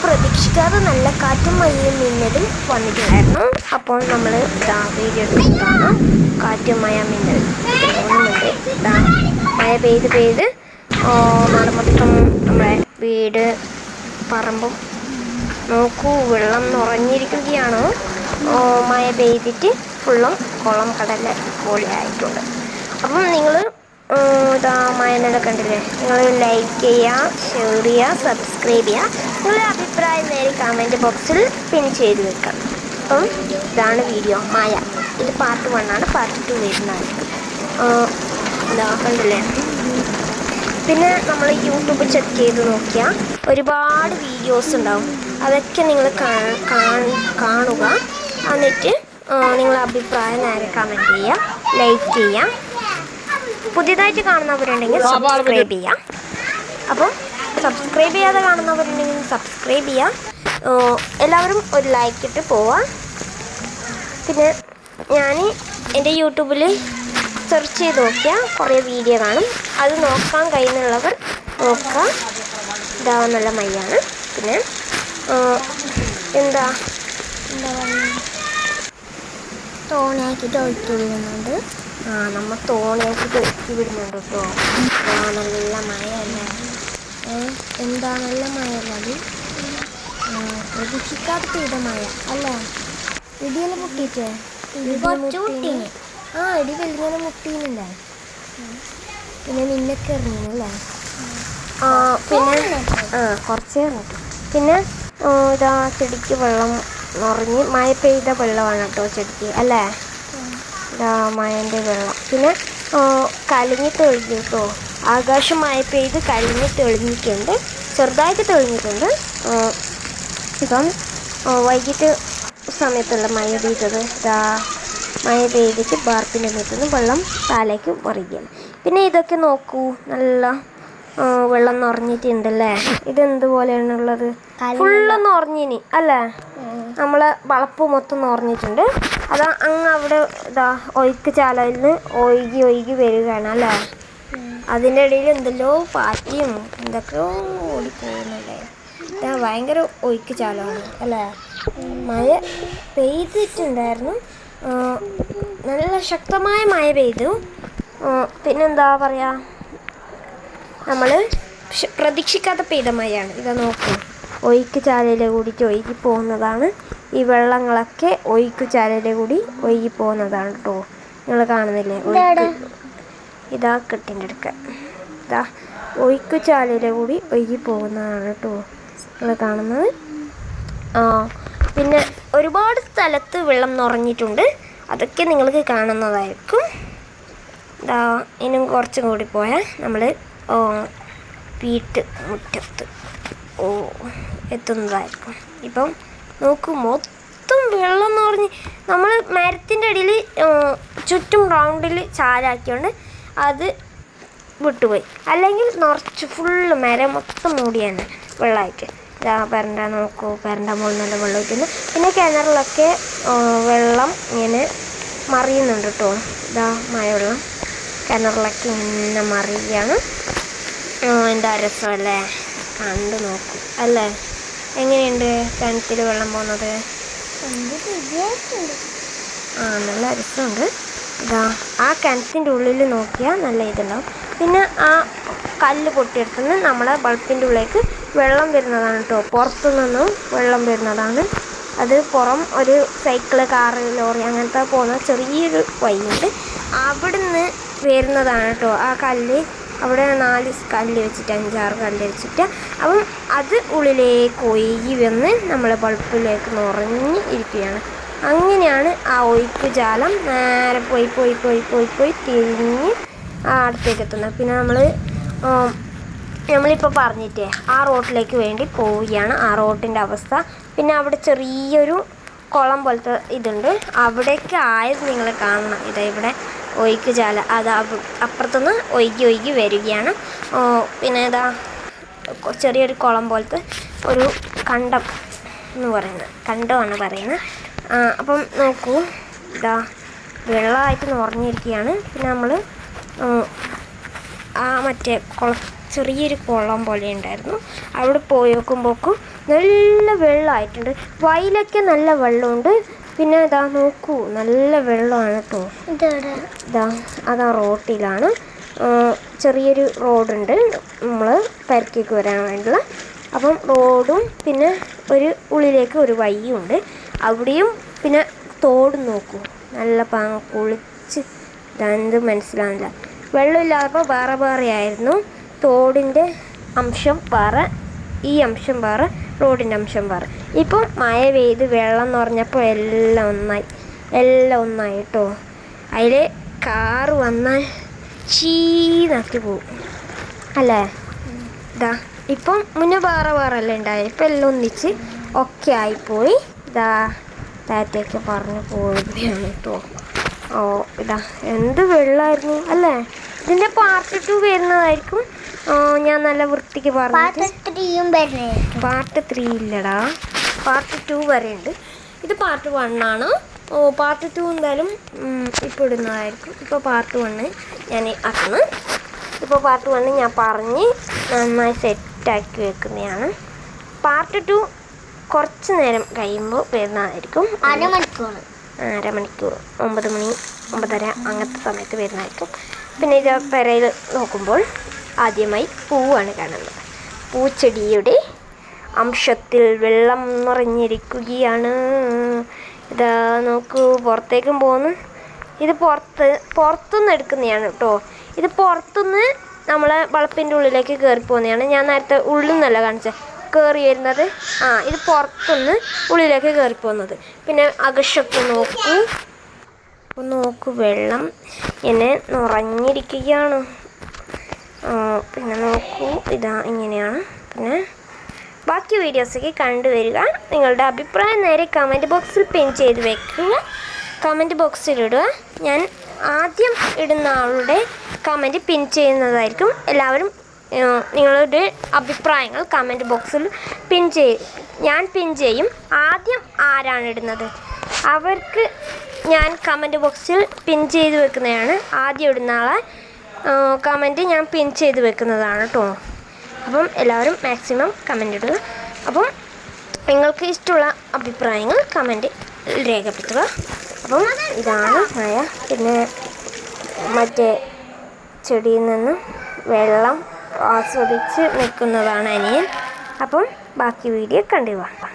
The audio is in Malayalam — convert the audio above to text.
പ്രതീക്ഷിക്കാതെ നല്ല കാറ്റും മഴയും മിന്നലും വന്നിട്ടുണ്ടായിരുന്നു. അപ്പോൾ നമ്മൾ വീഡിയോ എടുത്തിട്ടാണ് കാറ്റും മഴ മിന്നൽ മഴ പെയ്ത് നാട് മൊത്തം നമ്മളെ വീട് പറമ്പും നോക്കൂ വെള്ളം നിറഞ്ഞിരിക്കുകയാണ്. മഴ പെയ്തിട്ട് ഫുള്ളും കുളം കടൽ പോലെ ആയിട്ടുണ്ട്. അപ്പം നിങ്ങൾ മഴയുടെ കണ്ടില്ലേ, നിങ്ങൾ ലൈക്ക് ചെയ്യുക, ഷെയർ ചെയ്യുക, സബ്സ്ക്രൈബ് ചെയ്യുക. നിങ്ങളുടെ അഭിപ്രായം നേരെ കമൻറ്റ് ബോക്സിൽ പിൻ ചെയ്ത് വെക്കാം. അപ്പം ഇതാണ് വീഡിയോ മഴ. ഇത് പാർട്ട് 1 ആണ്. പാർട്ട് 2 വരുന്നതായിരിക്കും. കണ്ടില്ലേ. പിന്നെ നമ്മൾ യൂട്യൂബ് ചെക്ക് ചെയ്ത് നോക്കിയാൽ ഒരുപാട് വീഡിയോസ് ഉണ്ടാവും. അതൊക്കെ നിങ്ങൾ കാണുക. എന്നിട്ട് നിങ്ങളുടെ അഭിപ്രായം നേരെ കമൻറ്റ് ചെയ്യുക, ലൈക്ക് ചെയ്യുക. പുതിയതായിട്ട് കാണുന്നവരുണ്ടെങ്കിൽ സബ്സ്ക്രൈബ് ചെയ്യാം. അപ്പം സബ്സ്ക്രൈബ് ചെയ്യാതെ കാണുന്നവരുണ്ടെങ്കിൽ സബ്സ്ക്രൈബ് ചെയ്യാം. എല്ലാവരും ഒരു ലൈക്ക് ഇട്ട് പോവാം. പിന്നെ ഞാൻ എൻ്റെ യൂട്യൂബിൽ സെർച്ച് ചെയ്ത് നോക്കിയാൽ കുറേ വീഡിയോ കാണും. അത് നോക്കാൻ കഴിയുന്നുള്ളവർ നോക്കുക. ഇതാ നല്ല മഴയാണ്. പിന്നെ എന്താ തോണിയാക്കിയിട്ട് ഒഴുക്കി വിടുന്നുണ്ട്. നമ്മൾ തോണിയാക്കിയിട്ട് ഒഴുക്കി വിടുന്നുണ്ട് കേട്ടോ. നല്ല മഴയല്ലേ. എന്താ നല്ല മഴയല്ല അത്. പ്രതീക്ഷിക്കാതെ പെയ്ത മഴ അല്ലേ. ഇടിയെല്ലാം മുട്ടിയിട്ടേ ഇടി വെളിങ്ങനെ മുട്ടീനില്ലേ. പിന്നെ മിന്നൊക്കെ ഇറങ്ങിയല്ലേ. പിന്നെ കുറച്ചേ ഇറങ്ങിട്ടു. പിന്നെ ഇതാ ചെടിക്ക് വെള്ളം നിറഞ്ഞ് മഴ പെയ്ത വെള്ളമാണ് കേട്ടോ ചെടിക്ക് അല്ലേ. ഇതാ മഴൻ്റെ വെള്ളം. പിന്നെ കലിഞ്ഞ് തെളിഞ്ഞു കേട്ടോ. ആകാശം മഴ പെയ്ത് കലിഞ്ഞ് തെളിഞ്ഞിട്ടുണ്ട്, ചെറുതായിട്ട് തെളിഞ്ഞിട്ടുണ്ട്. ഇപ്പം വൈകിട്ട് സമയത്തുള്ള മഴ പെയ്തത്. ഇതാ മഴ പെയ്തിട്ട് ബാർപ്പിൻ്റെ മേത്തുനിന്ന് വെള്ളം താലേക്ക് മറിയുകയാണ്. പിന്നെ ഇതൊക്കെ നോക്കൂ, നല്ല വെള്ളം നിറഞ്ഞിട്ടുണ്ടല്ലേ. ഇതെന്തുപോലെയാണുള്ളത്, ഫുള്ള് നിറഞ്ഞിനി അല്ലേ. നമ്മളെ വളപ്പ് മൊത്തം നിറഞ്ഞിട്ടുണ്ട്. അത് അങ്ങ് അവിടെ ഇതാ ഒഴുക്ക് ചാലയിൽ നിന്ന് ഒഴുകി വരികയാണ് അല്ലേ. അതിൻ്റെ ഇടയിൽ എന്തെല്ലോ പാറ്റിയും എന്തൊക്കെയോ ഓടിപ്പോകുന്നുണ്ടേ. ഇതാ ഭയങ്കര ഒഴുക്ക് ചാലമാണ് അല്ലേ. മഴ പെയ്തിട്ടുണ്ടായിരുന്നു, നല്ല ശക്തമായ മഴ പെയ്തു. പിന്നെന്താ പറയുക, നമ്മൾ പ്രതീക്ഷിക്കാതെ പെയ്ത മഴയാണ്. ഇതാ നോക്കൂ, ഒഴുക്ക് ചാലയിലെ കൂടിയിട്ട് ഒഴുകി പോകുന്നതാണ്. ഈ വെള്ളങ്ങളൊക്കെ ഒഴുക്ക് ചാലയിലെ കൂടി ഒഴുകി പോകുന്നതാണ് കേട്ടോ. നിങ്ങൾ കാണുന്നില്ലേ ഒഴുക്ക്. ഇതാ കെട്ടിൻ്റെ അടുക്ക ഇതാ ഒഴുക്ക് ചാലയിലെ കൂടി ഒഴുകി പോകുന്നതാണ് കേട്ടോ നിങ്ങൾ കാണുന്നത്. പിന്നെ ഒരുപാട് സ്ഥലത്ത് വെള്ളം നിറഞ്ഞിട്ടുണ്ട്. അതൊക്കെ നിങ്ങൾക്ക് കാണുന്നതായിരിക്കും. ഇതാ ഇനിയും കുറച്ചും കൂടി പോയാൽ നമ്മൾ മുറ്റത്ത് എത്തുന്നതായിരിക്കും. ഇപ്പം നോക്കൂ, മൊത്തം വെള്ളം നിറഞ്ഞ് നമ്മൾ മരത്തിൻ്റെ അടിയിൽ ചുറ്റും റൗണ്ടിൽ ചാലാക്കിയോണ്ട് അത് വിട്ടുപോയി. അല്ലെങ്കിൽ നിറച്ച് ഫുള്ള് മരം മൊത്തം മൂടിയാണ് വെള്ളമായിട്ട്. ഇതാ പെരണ്ട നോക്കൂ, പെരണ്ട മുകളിൽ നല്ല വെള്ളം ഒഴിക്കുന്നു. പിന്നെ കിണറിലൊക്കെ വെള്ളം ഇങ്ങനെ മറിയുന്നുണ്ട് കേട്ടോ. ഇതാ മഴവെള്ളം കിണറിലൊക്കെ ഇങ്ങനെ മറിയുകയാണ്. എന്താ രസമല്ലേ, കണ്ടു നോക്കൂ അല്ലേ. എങ്ങനെയുണ്ട് കിണറ്റിൽ വെള്ളം പോകുന്നത്? നല്ല രസമുണ്ട്. ഇതാ ആ കിണറ്റിൻ്റെ ഉള്ളിൽ നോക്കിയാൽ നല്ല ഇതുണ്ടാവും. പിന്നെ ആ കല്ല് പൊട്ടിയെടുത്തുനിന്ന് നമ്മളെ ബൾബിൻ്റെ ഉള്ളിലേക്ക് വെള്ളം വരുന്നതാണ് കേട്ടോ. പുറത്തു നിന്നും വെള്ളം വരുന്നതാണ്. അത് പുറം ഒരു സൈക്കിള്, കാറ്, ലോറി അങ്ങനത്തെ പോകുന്ന ചെറിയൊരു വഴിയുണ്ട്. അവിടുന്ന് വരുന്നതാണ് കേട്ടോ ആ കല്ല്. അവിടെ 4 കല്ല് വെച്ചിട്ട് 5-6 കല്ല് വെച്ചിട്ട് അപ്പം അത് ഉള്ളിലേക്ക് ഒഴുകി വന്ന് നമ്മളെ ബൾബിലേക്ക് നിറഞ്ഞ് ഇരിക്കുകയാണ്. അങ്ങനെയാണ് ആ ഒഴുക്ക് ജാലം നേരെ പോയി തിരിഞ്ഞ് അടുത്തേക്ക് എത്തുന്നത്. പിന്നെ നമ്മളിപ്പോൾ പറഞ്ഞിട്ടേ ആ റോട്ടിലേക്ക് വേണ്ടി പോവുകയാണ്. ആ റോട്ടിൻ്റെ അവസ്ഥ. പിന്നെ അവിടെ ചെറിയൊരു കുളം പോലത്തെ ഇതുണ്ട്, അവിടേക്ക് ആയത് നിങ്ങൾ കാണണം. ഇതാ ഇവിടെ ഒഴുക്ക് ജാല അത് അപ്പുറത്തുനിന്ന് ഒഴുകി വരികയാണ്. പിന്നെ ഇതാ ചെറിയൊരു കുളം പോലത്തെ ഒരു കണ്ടം എന്ന് പറയുന്നത്, കണ്ടമാണ് പറയുന്നത്. അപ്പം നോക്കൂ, ഇതാ വെള്ളമായിട്ട് നിറഞ്ഞിരിക്കുകയാണ്. പിന്നെ നമ്മൾ മറ്റേ ചെറിയൊരു കുളം പോലെ ഉണ്ടായിരുന്നു. അവിടെ പോയി നോക്കുമ്പോഴേക്കും നല്ല വെള്ളമായിട്ടുണ്ട്. വയലൊക്കെ നല്ല വെള്ളമുണ്ട്. പിന്നെ ഇതാ നോക്കൂ, നല്ല വെള്ളമാണ് കേട്ടോ. ഇതാ അതാ റോട്ടിലാണ്. ചെറിയൊരു റോഡുണ്ട് നമ്മൾ പരക്കേക്ക് വരാൻ വേണ്ടിയുള്ള. അപ്പം റോഡും പിന്നെ ഒരു ഉള്ളിലേക്ക് ഒരു വഴിയുണ്ട്. അവിടെയും പിന്നെ തോടും നോക്കൂ, നല്ല കുളിച്ച് എന്ത് മനസ്സിലാവില്ല. വെള്ളമില്ലാത്തപ്പോൾ വേറെ വേറെ ആയിരുന്നു. തോടിൻ്റെ അംശം വേറെ, ഈ അംശം വേറെ, റോഡിൻ്റെ അംശം വേറെ. ഇപ്പം മഴ പെയ്ത് വെള്ളം നിറഞ്ഞപ്പോൾ എല്ലാം ഒന്നായി കേട്ടോ. അതിൽ കാറ് വന്നാൽ ചീനാക്കി പോവും അല്ലേ. ഇതാ ഇപ്പം മുന്നേ വേറെ അല്ലേ ഉണ്ടായത്, ഇപ്പം എല്ലാം ഒന്നിച്ച് ഒക്കെ ആയിപ്പോയി. ഇതാ താറ്റയൊക്കെ പറഞ്ഞു പോവുകയാണ് കേട്ടോ. ഇതാ എന്ത് വെള്ളമായിരുന്നു അല്ലേ. ഇതിൻ്റെ പാർട്ട് 2 വരുന്നതായിരിക്കും. ഞാൻ നല്ല വൃത്തിക്ക് പറഞ്ഞു. പാർട്ട് 3 ഇല്ലടാ, പാർട്ട് 2 വരെ ഉണ്ട്. ഇത് പാർട്ട് 1 ആണ്. പാർട്ട് 2 എന്തായാലും ഇപ്പോൾ ഇടുന്നതായിരിക്കും. ഇപ്പോൾ പാർട്ട് 1 ഞാൻ ആക്കുന്നു. ഇപ്പോൾ പാർട്ട് 1 ഞാൻ പറഞ്ഞ് നന്നായി സെറ്റാക്കി വെക്കുന്നതാണ്. പാർട്ട് 2 കുറച്ച് നേരം കഴിയുമ്പോൾ വരുന്നതായിരിക്കും. അരമണിക്കൂർ 9 മണി 9:30 അങ്ങനത്തെ സമയത്ത് വരുന്നതായിരിക്കും. പിന്നെ ഇത് പെരയിൽ നോക്കുമ്പോൾ ആദ്യമായി പൂവാണ് കാണുന്നത്. പൂച്ചെടിയുടെ അംശത്തിൽ വെള്ളം നിറഞ്ഞിരിക്കുകയാണ്. ഇതാ നോക്കൂ, പുറത്തേക്കും പോകുന്നു. ഇത് പുറത്തുനിന്ന് എടുക്കുന്നതാണ് കേട്ടോ. ഇത് പുറത്തുനിന്ന് നമ്മളെ വളപ്പിൻ്റെ ഉള്ളിലേക്ക് കയറി പോകുന്നതാണ്. ഞാൻ നേരത്തെ ഉള്ളിൽ നിന്നല്ല കാണിച്ചത്, കയറി വരുന്നത്. ഇത് പുറത്തുനിന്ന് ഉള്ളിലേക്ക് കയറി പോകുന്നത്. പിന്നെ അകശൊക്കെ നോക്കൂ വെള്ളം ഇങ്ങനെ നിറഞ്ഞിരിക്കുകയാണ്. പിന്നെ നോക്കൂ, ഇതാ ഇങ്ങനെയാണ്. പിന്നെ ബാക്കി വീഡിയോസൊക്കെ കണ്ടുവരിക. നിങ്ങളുടെ അഭിപ്രായം നേരെ കമൻറ്റ് ബോക്സിൽ പിൻ ചെയ്ത് വെക്കുക. കമൻറ്റ് ബോക്സിലിടുക. ഞാൻ ആദ്യം ഇടുന്ന ആളുടെ കമൻറ്റ് പിൻ ചെയ്യുന്നതായിരിക്കും. എല്ലാവരും നിങ്ങളുടെ അഭിപ്രായങ്ങൾ കമൻറ്റ് ബോക്സിൽ ഞാൻ പിൻ ചെയ്യും. ആദ്യം ആരാണ് ഇടുന്നത് അവർക്ക് ഞാൻ കമൻറ്റ് ബോക്സിൽ പിൻ ചെയ്ത് വെക്കുന്നതാണ്. ആദ്യം ഇടുന്ന ആളെ കമൻറ്റ് ഞാൻ പിൻ ചെയ്ത് വെക്കുന്നതാണ് കേട്ടോ. അപ്പം എല്ലാവരും മാക്സിമം കമൻറ്റ് ഇടുക. അപ്പം നിങ്ങൾക്ക് ഇഷ്ടമുള്ള അഭിപ്രായങ്ങൾ കമൻറ്റ് രേഖപ്പെടുത്തുക. അപ്പം ഇതാണ് മഴ. പിന്നെ മറ്റേ ചെടിയിൽ നിന്ന് വെള്ളം ആസ്വദിച്ച് നിൽക്കുന്നതാണ് അനിയൻ. അപ്പം ബാക്കി വീഡിയോ കണ്ടുപോകാം.